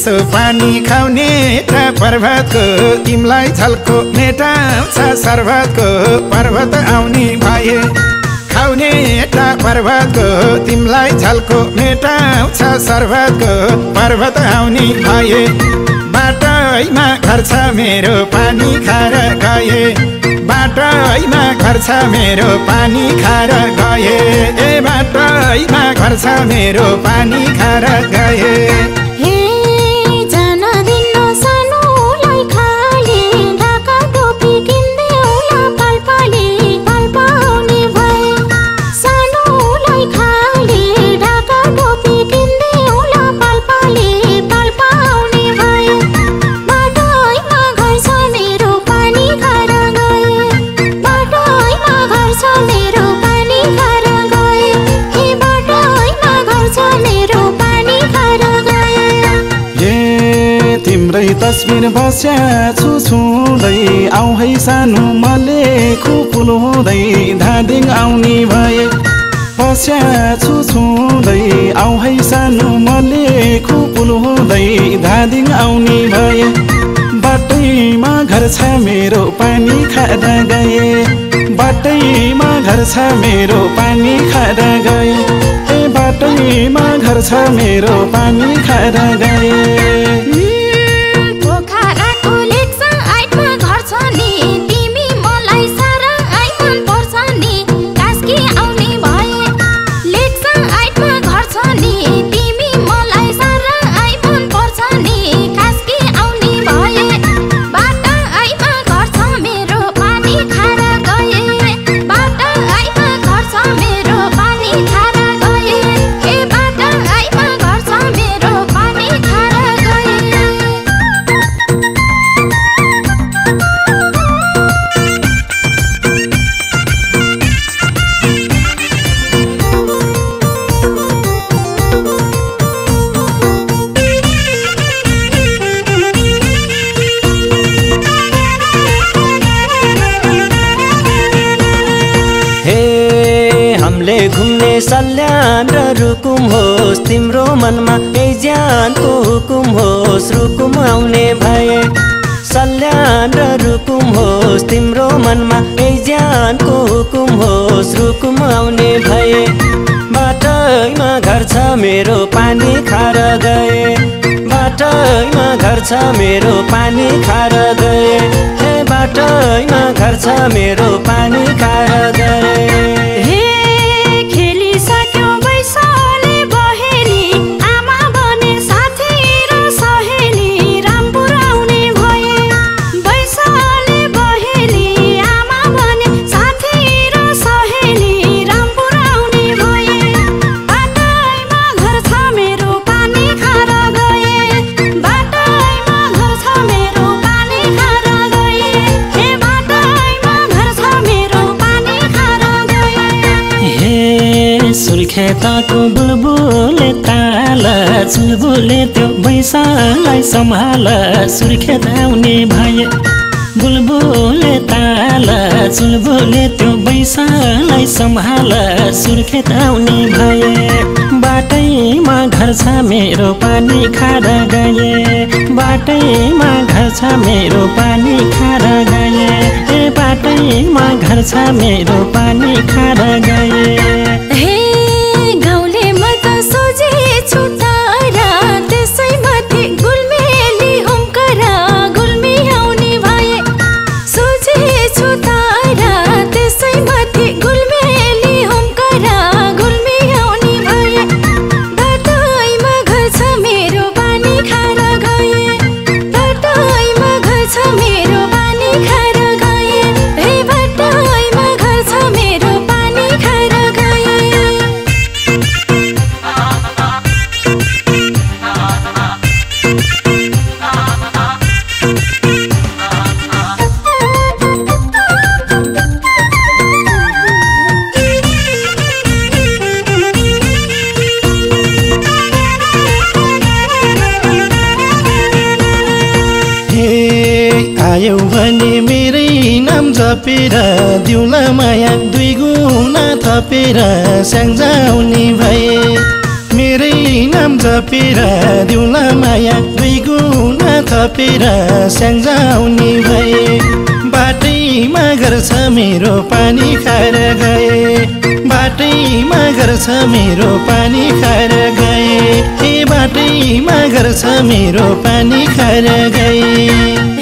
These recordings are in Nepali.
चिसो पानी खाउने पर्वतको तिमलाई झल्को मेटाउँछ सर्वतको पर्वत आउने भए खाउने पर्वतको तिमलाई झल्को मेटाउँछ सर्वतको पर्वत आउने भए बाटैमा घर छ मेरो पानी खाएर गए बाटैमा घर छ मेरो पानी खाएर गए ए बाटैमा घर छ मेरो पानी खाएर गए तस्बिर बस्या छु छुँदै आउ है सानो मले खुपुल हुँदै धादिङ आउने भए बस्या छु छुँदै आउ है सानो मले खुपुल हुँदै धादिङ आउने भए बाटैमा घर छ मेरो पानी खाएर गए बाटैमा घर छ मेरो पानी खाएर गए ए बाटैमा घर छ मेरो पानी खाएर गए घुम्ने सल्यान र रुकुम होस् तिम्रो मनमा यही ज्यानको हुकुम होस् रुकुम आउने भए सल्यान र रुकुम होस् तिम्रो मनमा यही ज्यानको हुकुम होस् रुकुम आउने भए बाटैमा घर छ मेरो पानी खाएर गए बाटैमा घर छ मेरो पानी खाएर गए हे बाटैमा घर छ मेरो पानी खाएर गए खेताको बुलबुले ताल चुलबुले त्यो बैसालाई सम्हाल सुर्खेत आउने भए बुलबुले ताल चुलबुले त्यो बैसालाई सम्हाल सुर्खेत आउने भए बाटैमा घर छ मेरो पानी खाएर गए बाटैमा घर छ मेरो पानी खाएर गए ए बाटैमा घर छ मेरो पानी खाएर गए आयौ भने मेरै नाम जपेर दिउला माया दुई गुना थपेर स्याङ्जाउने भए तेरै नाम जपेर दिउला माया दुई गुना थपेर स्याङ्जाउने भए बाटैमा गर्छ मेरो पानी खाएर गए बाटैमा गर्छ मेरो पानी खाएर गए ए बाटैमा गर्छ मेरो पानी खाएर गए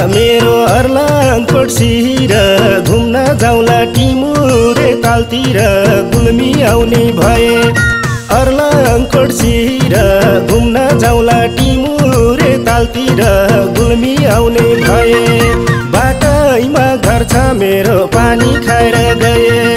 मेरो अर्लाङकोट सिर घुम्न जाउँला टिमुरे तालतिर गुल्मी आउने भए अर्लाङकोट सिर घुम्न जाउँला टिमुरे तालतिर गुल्मी आउने भए बाटैमा घर छ मेरो पानी खाएर गए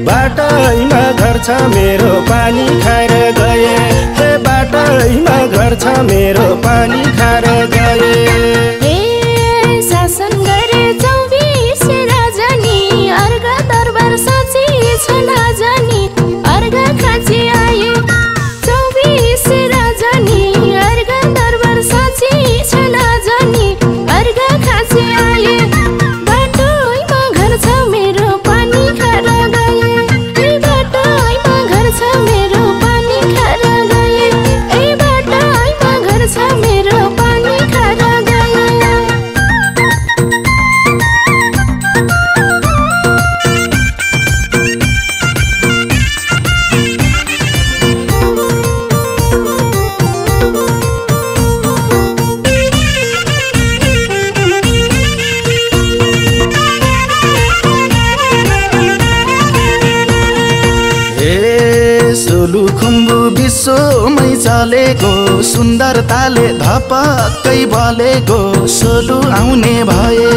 बाटैमा घर छ मेरो पानी खाएर गए हे बाटैमा घर छ मेरो पानी खाएर गए सोलुखुम्बु विश्वमै चलेको सुन्दरताले धपक्कै बलेको सोलु आउने भए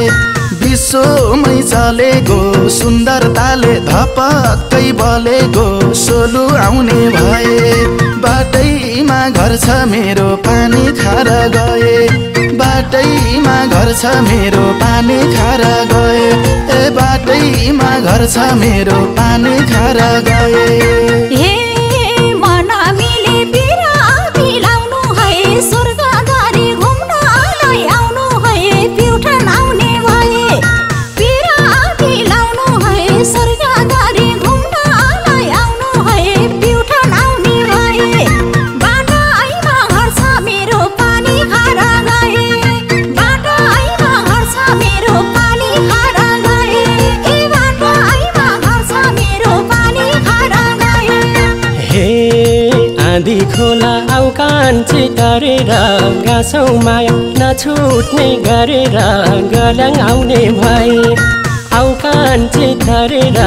विश्वमै चलेको सुन्दरताले धपक्कै बलेको सोलु आउने भए बाटैमा घर छ मेरो पानी खाएर गए बाटैमा घर छ मेरो पानी खाएर गए ए बाटैमा घर छ मेरो पानी खाएर गए खोला आउ कान्छे तरेर गाँसौ माया नछुट्ने गरेर गलङ आउने भए आउ कान्छे तरेर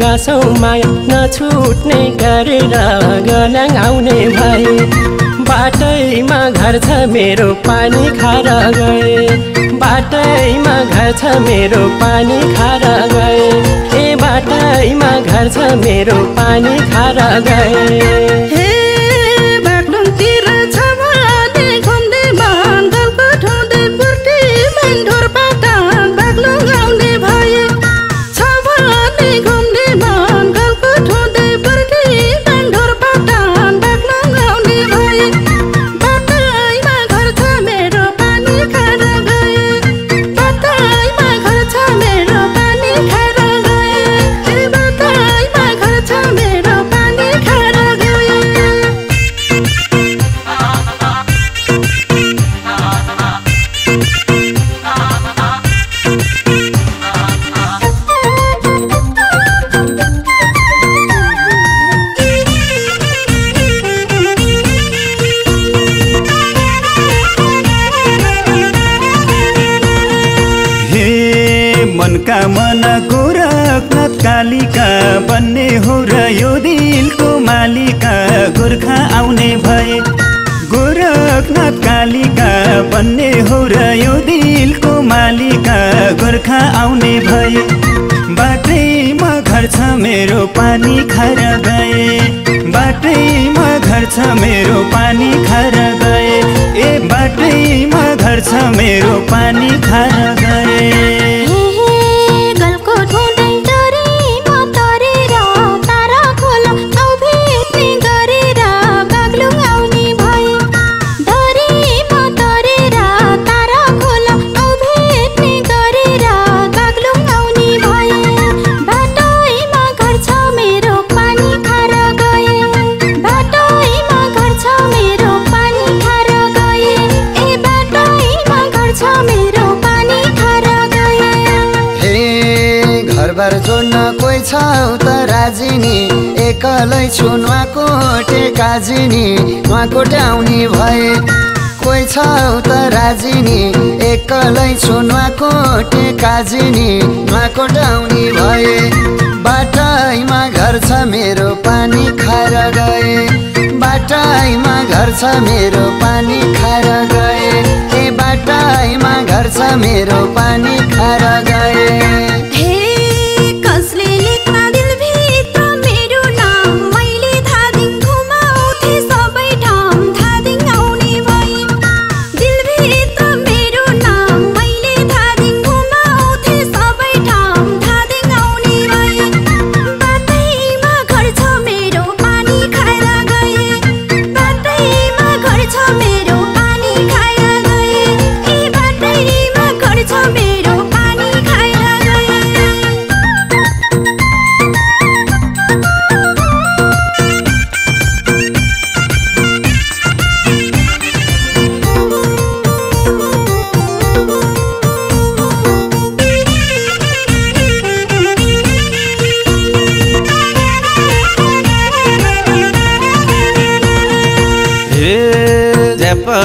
गाँसौ माया नछुट्ने गरेर गलङ आउने भए बाटैमा घर छ मेरो पानी खाएर गए बाटैमा घर छ मेरो पानी खाएर गए ए बाटैमा घर छ मेरो पानी खाएर गए मनकामना गोरखनाथ कालिका बन्ने हो र यो दिलको मालिका गोर्खा आउने भए गोरखनाथ कालिका बन्ने हो र यो दिलको मालिका गोर्खा आउने भए बाटैमा घर छ मेरो पानी खाएर गए बाटैमा घर छ मेरो पानी खाएर गए ए बाटैमा घर छ मेरो पानी खाएर गए जोड्न कोही छ त राजिनी एकलै छु नुवाकोटे काजिनी नुवाकोटे आउने भए कोही छ त राजिनी एकलै छु नुवाकोटे काजिनी नुवाकोटे आउने भए बाटैमा घर छ मेरो पानी खाएर गए बाटैमा घर छ मेरो पानी खाएर गए ए बाटैमा घर छ मेरो पानी खाएर गए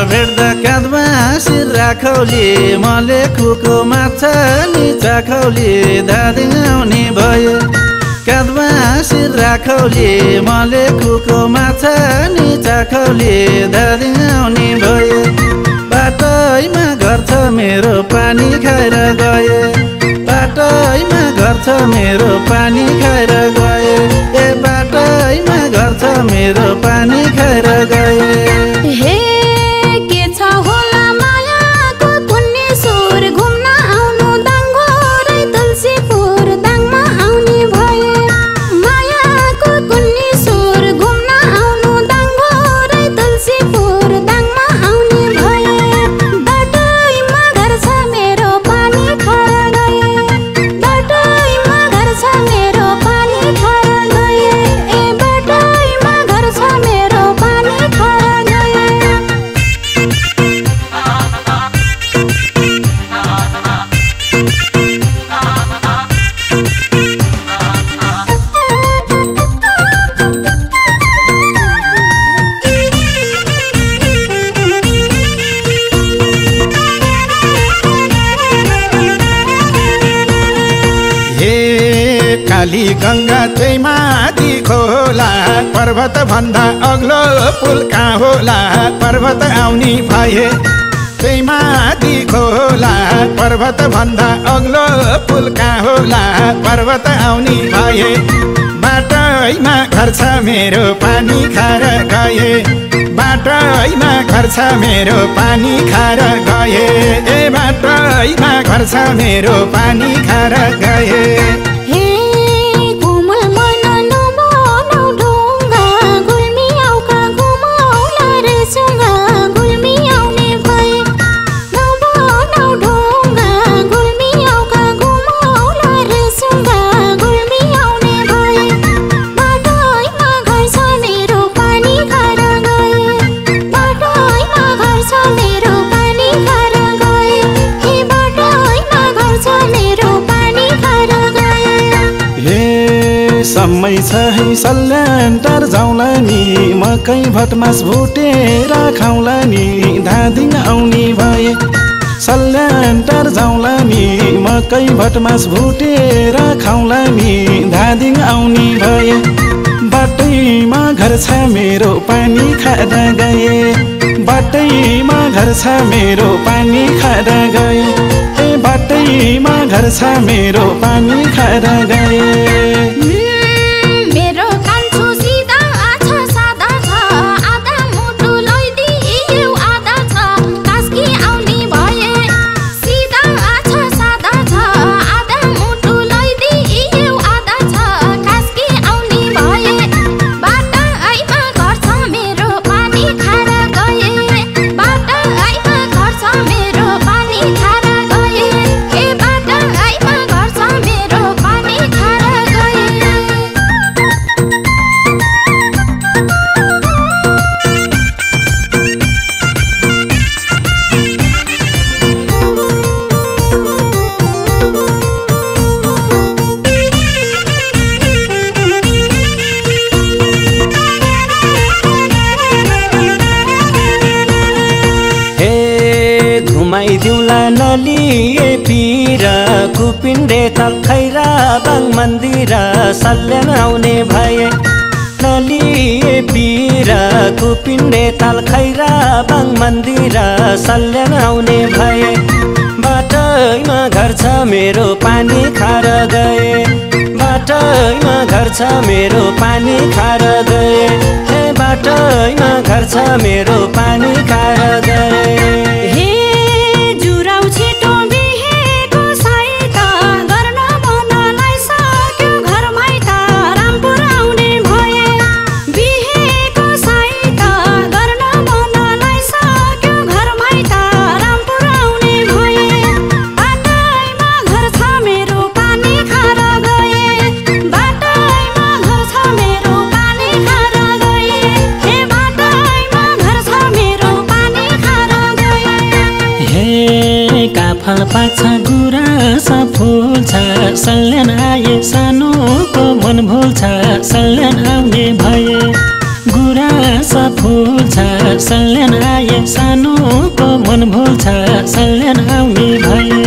भेट्दा काँधमा शिर राखौली मले खुको माछा नि चाखौली धादिङ आउने भए काँधमा शिर राखौली मले खुको माछा नि चाखौली धादिङ आउने भए बाटैमा घर छ मेरो पानी खाएर गए बाटैमा घर छ मेरो पानी खाएर गए ए बाटैमा घर छ मेरो पानी खाएर गए काली गंगा त्यही माथि खोला पर्वत भन्दा अग्लो पुल कहाँ होला पर्वत आउने भए त्यही माथि खोला पर्वत भन्दा अग्लो पुल कहाँ होला पर्वत आउने भए बाटैमा घर छ मेरो पानी खाएर गए बाटैमा घर छ मेरो पानी खाएर गए ए बाटैमा घर छ मेरो पानी खाएर गए समय छ है सल्यान्टार जाउँला नि मकै भटमास भुटेर खाउँला नि धादिङ आउने भए सल्यान्टार जाउँला नि मकै भटमास भुटेर खाउँला नि धादिङ आउने भए बाटैमा घर छ मेरो पानी खाएर गए बाटैमा घर छ मेरो पानी खाएर गए ए बाटैमा घर छ मेरो पानी खाएर गए मेरो कान्छो सिधा छ पिर कुपिन्डे थल खैरा बाङ मन्दिर सल्यान आउने भए नलिए पिर कुपिन्डे थल खैरा बाङ मन्दिर सल्यान आउने भए बाटैमा घर छ मेरो पानी खार गए बाटैमा घर छ मेरो पानी खार गए हे बाटैमा घर छ मेरो पानी खार गए हे जुराउ छिटो बिहेको साइता गर्न मनलाई सक्यो घर माइता रामपुर आउने भए बिहेको साइता गर्न मनलाई सक्यो घर माइता रामपुर आउने भए बाटैमा घर छ मेरो पानी खार गए बाटैमा घर छ मेरो पानी खार गए हे बाटैमा घर छ मेरो पानी खार गए हे काफल पाक्छ गुराँस फुल्छ सल्यान आए सानोको मन भुल्छ सल्यान आउने भए गुराँस फुल्छ सल्यान आए सानोको मन भुल्छ सल्यान आउने भए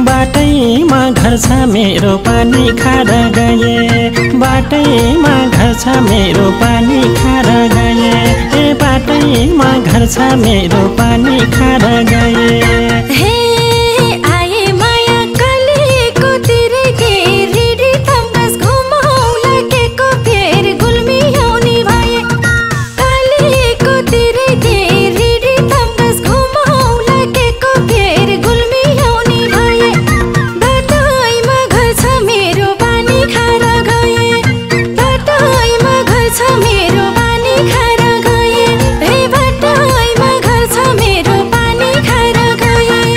बाटैमा घर छ मेरो पानी खार गए बाटैमा घर छ मेरो पानी खार गए ए बाटैमा घर छ मेरो पानी खार गए हे आए माया कलेको तिरै घेर रिडी थम्कास घुमाउला केको फेर गुल्मी आउने भए कलेको तिरै घेर रिडी थम्कास घुमाउला केको फेर गुल्मी आउने भए बाटैमा घर छ मेरो पानी खार गए बाटैमा घर छ मेरो पानी खार गए हे बाटैमा घर छ मेरो पानी खार गए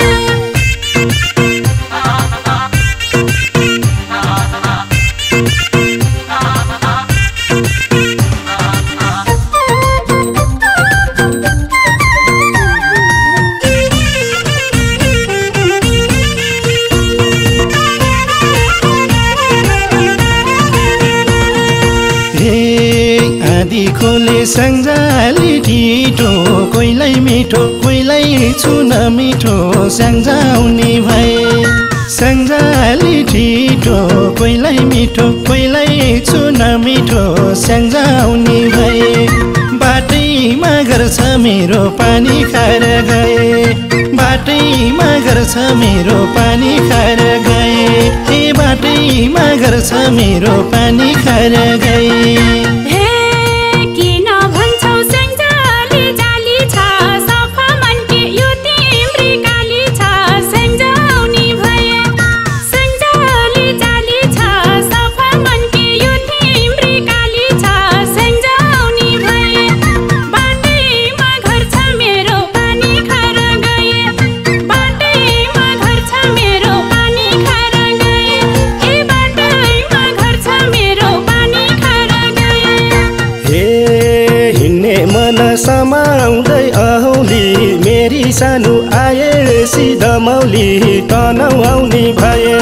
हे आधी खोले स्याङ्जाली ठिटो कोहीलाई मिठो कोहीलाई छुन मिठो स्याङ्जाउने भए स्याङ्जाली ठिटो कोहीलाई मिठो कोहीलाई छुन मिठो स्याङ्जाउने भए बाटैमा घर छ मेरो पानी खाएर गए बाटैमा घर छ मेरो पानी खाएर गए हे बाटैमा घर छ मेरो पानी खाएर गए हे किन भन्छौ स्याङ्जाली जाली छ सफा मनके यो तिम्री काली छ स्याङ्जाउने भए स्याङ्जाली जाली छ सफा मनके यो तिम्री काली छ स्याङ्जाउने भए बाटैमा घर छ मेरो पानी खाएर गए बाटैमा घर छ मेरो पानी खाएर गए हे बाटैमा घर छ मेरो पानी खाएर गए हे हिँड्ने मन समाउँदै औली मेरी सानो आए सिधा मौली तनाउ आउने भए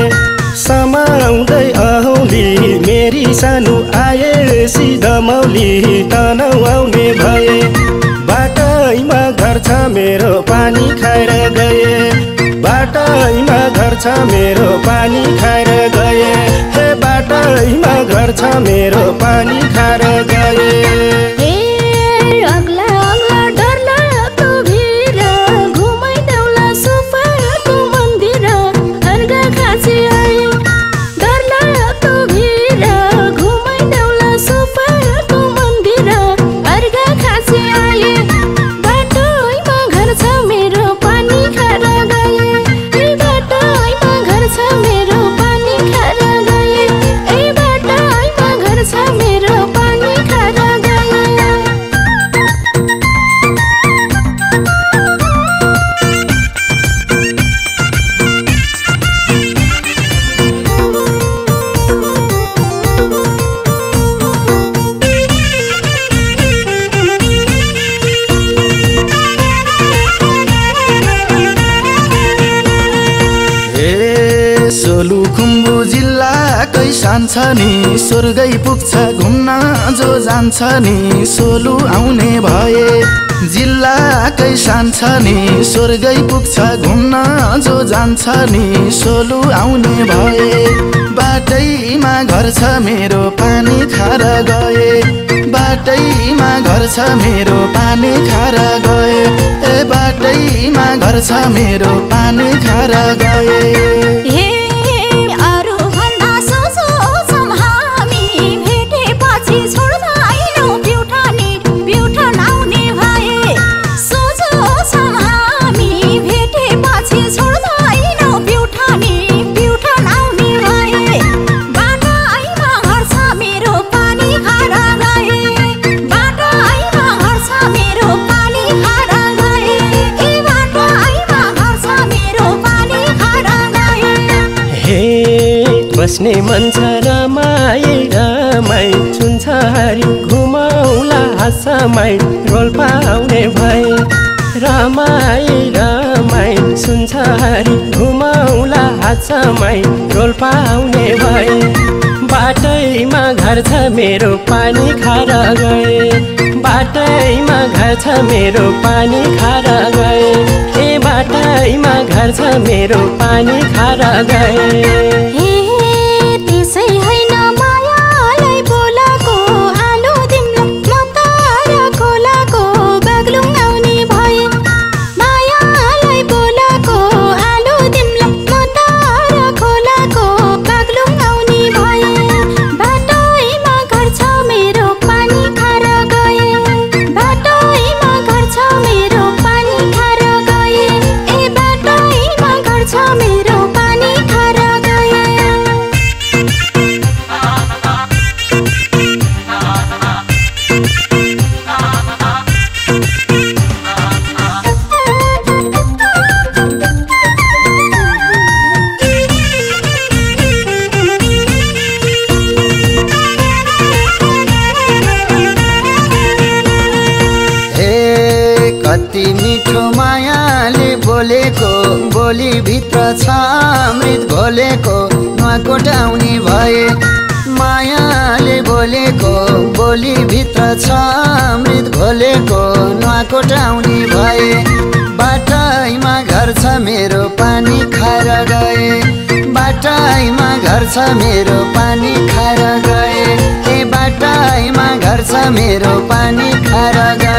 समाउँदै औली मेरी सानो आए सिधा मौली तनाउ आउने भए बाटैमा घर छ मेरो पानी खाएर गए बाटैमा घर छ मेरो पानी खाएर गए हे बाटैमा घर छ मेरो पानी खाएर गए हे अग्ला अग्ला डर लाग्दो भिर घुमाइदेऊला सुफाको मन्दिर अर्घा खाँची आए डर लाग्दो भिर घुमाइदेऊला सुफाको मन्दिर अर्घा खाँची आए बाटैमा घर छ मेरो पानी खाएर गए हे बाटैमा घर छ मेरो पानी खाएर गए हे बाटैमा घर छ मेरो पानी खाएर गए हे सोलुखुम्बु जिल्लाको कैसान छ नि स्वर्गै पुग्छ घुम्न जो जान्छ नि सोलु आउने भए जिल्ला कैसान छ नि स्वर्गै पुग्छ घुम्न जो जान्छ नि सोलु आउने भए बाटैमा घर छ मेरो पानी खाएर गए बाटैमा घर छ मेरो पानी खाएर गए ए बाटैमा घर छ मेरो पानी खाएर गए बस्ने मन छ रमाई रमाई सुन्छ हरि घुमाउला हाँसमाई रोल्पा आउने भए रमाई रमाई सुन्छ हरि घुमाउला हाँसमाई रोल्पा आउने भए बाटैमा घर छ मेरो पानी खाएर गए बाटैमा घर छ मेरो पानी खाएर गए ए बाटैमा घर छ मेरो पानी खाएर गए कति मिठो मायाले बोलेको बोली भित्र छ अमृत घोलेको नुहाकोट आउने भए मायाले बोलेको बोली भित्र छ अमृत घोलेको नुहाकोट आउने भए बाटैमा घर छ मेरो पानी खाएर गए बाटैमा घर छ मेरो पानी खाएर गए ए बाटैमा घर छ मेरो पानी खाएर गए